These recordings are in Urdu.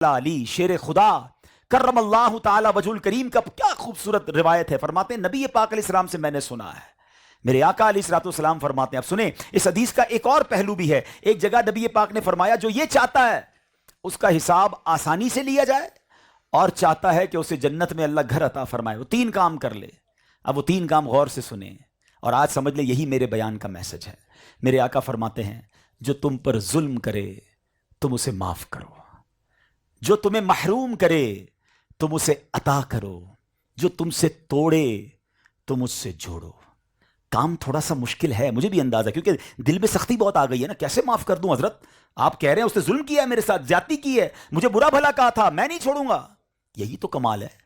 علی شیر خدا کرم اللہ تعالی وجہ الکریم کا کیا خوبصورت روایت ہے. فرماتے ہیں نبی پاک علیہ السلام سے میں نے سنا ہے, میرے آقا علیہ الصلوۃ والسلام فرماتے ہیں. اب سنیں اس حدیث کا ایک اور پہلو بھی ہے. ایک جگہ نبی پاک نے فرمایا جو یہ چاہتا ہے اس کا حساب آسانی سے لیا جائے اور چاہتا ہے کہ اسے جنت میں اللہ گھر عطا فرمائے, وہ تین کام کر لے. اب وہ تین کام غور سے سنیں اور آج سمجھ لیں یہی میرے بیان کا میسج ہے. میرے آقا فرماتے ہیں جو تم پر ظلم کرے تم اسے معاف کرو, جو تمہیں محروم کرے تم اسے عطا کرو, جو تم سے توڑے تم اس سے جوڑو. کام تھوڑا سا مشکل ہے, مجھے بھی اندازہ, کیونکہ دل میں سختی بہت آ گئی ہے نا. کیسے معاف کر دوں حضرت؟ آپ کہہ رہے ہیں اس نے ظلم کیا ہے میرے ساتھ, زیادتی کی ہے, مجھے برا بھلا کہا تھا, میں نہیں چھوڑوں گا. یہی تو کمال ہے.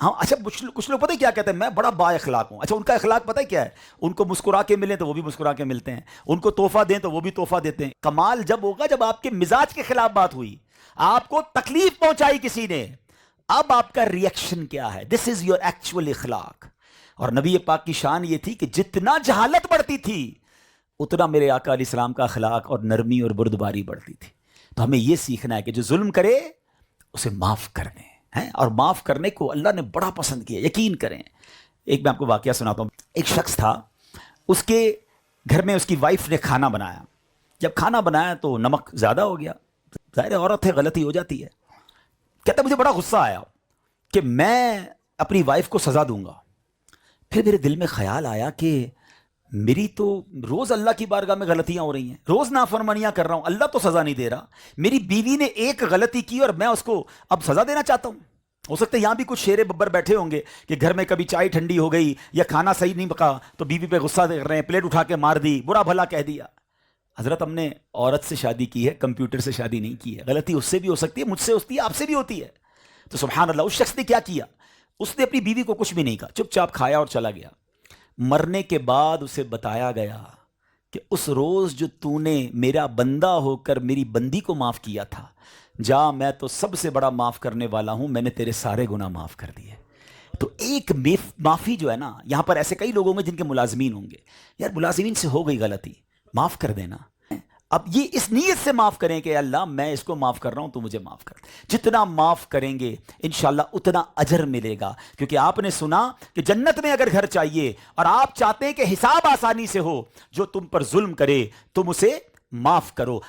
ہاں اچھا کچھ لوگ پتہ ہے کیا کہتے ہیں, میں بڑا با اخلاق ہوں. اچھا ان کا اخلاق پتہ ہے کیا ہے؟ ان کو مسکرا کے ملیں تو وہ بھی مسکرا کے ملتے ہیں, ان کو تحفہ دیں تو وہ بھی تحفہ دیتے ہیں. کمال جب ہوگا جب آپ کے مزاج کے خلاف بات ہوئی, آپ کو تکلیف پہنچائی کسی نے, اب آپ کا ریئیکشن کیا ہے؟ دس از یور ایکچوئل اخلاق. اور نبی پاک کی شان یہ تھی کہ جتنا جہالت بڑھتی تھی اتنا میرے آقا علیہ السلام کا اخلاق اور نرمی اور بردباری بڑھتی تھی. تو ہمیں یہ سیکھنا ہے کہ جو ظلم کرے اسے معاف کر دیں, اور معاف کرنے کو اللہ نے بڑا پسند کیا, یقین کریں. ایک میں آپ کو واقعہ سناتا ہوں. ایک شخص تھا, اس کے گھر میں اس کی وائف نے کھانا بنایا. جب کھانا بنایا تو نمک زیادہ ہو گیا. ظاہر عورت ہے, غلطی ہو جاتی ہے. کہتا مجھے بڑا غصہ آیا کہ میں اپنی وائف کو سزا دوں گا. پھر میرے دل میں خیال آیا کہ میری تو روز اللہ کی بارگاہ میں غلطیاں ہو رہی ہیں, روز نافرمانیاں کر رہا ہوں, اللہ تو سزا نہیں دے رہا. میری بیوی نے ایک غلطی کی اور میں اس کو اب سزا دینا چاہتا ہوں. ہو سکتا ہے یہاں بھی کچھ شیر ببر بیٹھے ہوں گے کہ گھر میں کبھی چائے ٹھنڈی ہو گئی یا کھانا صحیح نہیں پکا تو بیوی پہ غصہ کر رہے ہیں, پلیٹ اٹھا کے مار دی, برا بھلا کہہ دیا. حضرت ہم نے عورت سے شادی کی ہے, کمپیوٹر سے شادی نہیں کی ہے. غلطی اس سے بھی ہو سکتی ہے, مجھ سے ہوتی ہے, آپ سے بھی ہوتی ہے. تو سبحان اللہ, اس شخص نے کیا کیا, اس نے اپنی بیوی کو کچھ بھی نہیں کہا, چپ چاپ کھایا اور چلا گیا. مرنے کے بعد اسے بتایا گیا کہ اس روز جو تو نے میرا بندہ ہو کر میری بندی کو معاف کیا تھا, جا میں تو سب سے بڑا معاف کرنے والا ہوں, میں نے تیرے سارے گناہ معاف کر دیے. تو ایک معافی جو ہے نا, یہاں پر ایسے کئی لوگ ہوں گے جن کے ملازمین ہوں گے, یار ملازمین سے ہو گئی غلطی, معاف کر دینا. اب یہ اس نیت سے معاف کریں کہ اللہ میں اس کو معاف کر رہا ہوں, تو مجھے معاف کر. جتنا معاف کریں گے انشاءاللہ اتنا اجر ملے گا. کیونکہ آپ نے سنا کہ جنت میں اگر گھر چاہیے اور آپ چاہتے ہیں کہ حساب آسانی سے ہو, جو تم پر ظلم کرے تم اسے معاف کرو.